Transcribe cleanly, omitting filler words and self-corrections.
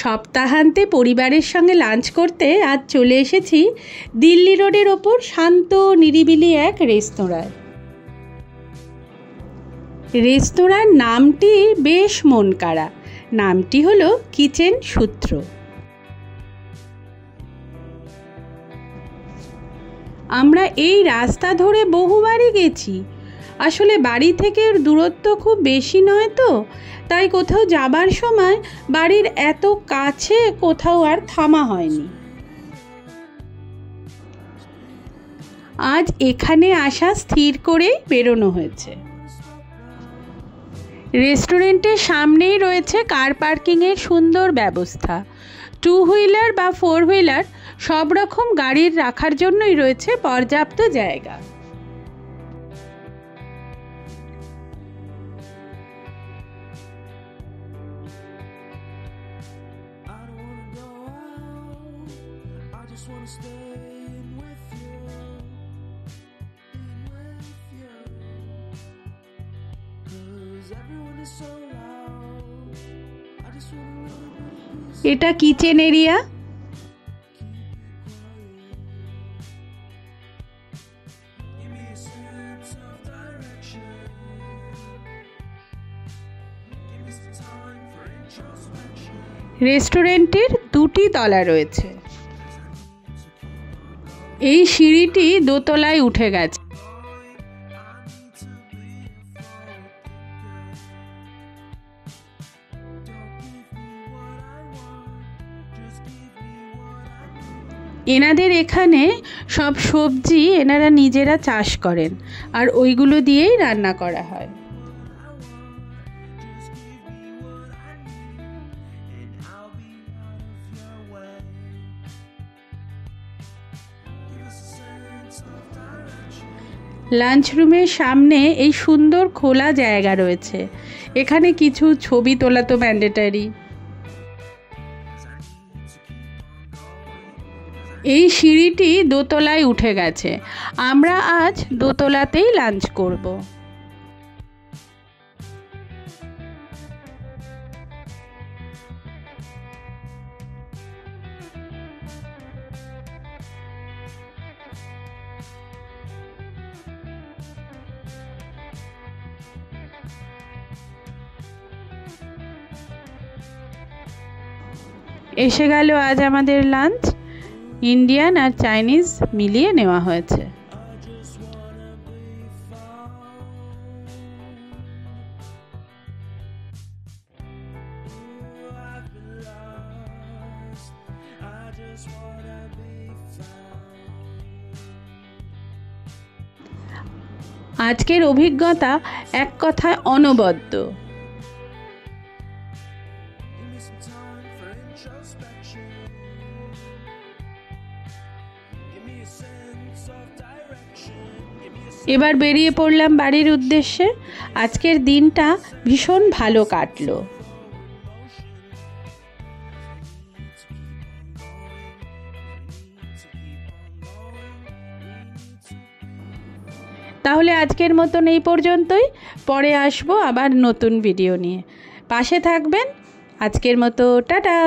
সপ্তাহান্তে পরিবারের সঙ্গে লাঞ্চ করতে আজ চলে এসেছি দিল্লি রোডের ওপর শান্ত নিরিবিলি এক রেস্তোরাঁয়। রেস্তোরাঁর নামটি বেশ মনকাড়া। নামটি হলো কিচেন সূত্র। আমরা এই রাস্তা ধরে বহুবারই গেছি। আসলে বাড়ি থেকে দূরত্ব খুব বেশি নয় তো, তাই কোথাও যাবার সময় বাড়ির এত কাছে কোথাও আর থামা হয়নি। আজ এখানে আসা স্থির করেই বেরোনো হয়েছে। রেস্টুরেন্টের সামনেই রয়েছে কার পার্কিংয়ের সুন্দর ব্যবস্থা। 2 হুইলার বা 4 হুইলার সব রকম গাড়ির রাখার জন্যই রয়েছে পর্যাপ্ত জায়গা। এটা কিচেন এরিয়া। রেস্টুরেন্টের 2টি তলা রয়েছে। এই সিঁড়িটি দোতলায় উঠে গেছে। এনাদের এখানে সব সবজি এনারা নিজেরা চাষ করেন, আর ওইগুলো দিয়েই রান্না করা হয়। লাঞ্চ রুমের সামনে এই সুন্দর খোলা জায়গা রয়েছে। এখানে কিছু ছবি তোলা তো ম্যান্ডেটারি। এই সিঁড়িটি দোতলায় উঠে গেছে। আমরা আজ দোতলাতেই লাঞ্চ করব। এসে গেল আজ আমাদের লাঞ্চ। ইন্ডিয়ান আর চাইনিজ মিলিয়ে নেওয়া হয়েছে। আজকের অভিজ্ঞতা এক কথায় অনবদ্য। এবার বেরিয়ে পড়লাম বাড়ির উদ্দেশ্যে। আজকের দিনটা ভীষণ ভালো কাটলো। তাহলে আজকের মতন এই পর্যন্তই। পরে আসবো আবার নতুন ভিডিও নিয়ে। পাশে থাকবেন। আজকের মতো টাটা।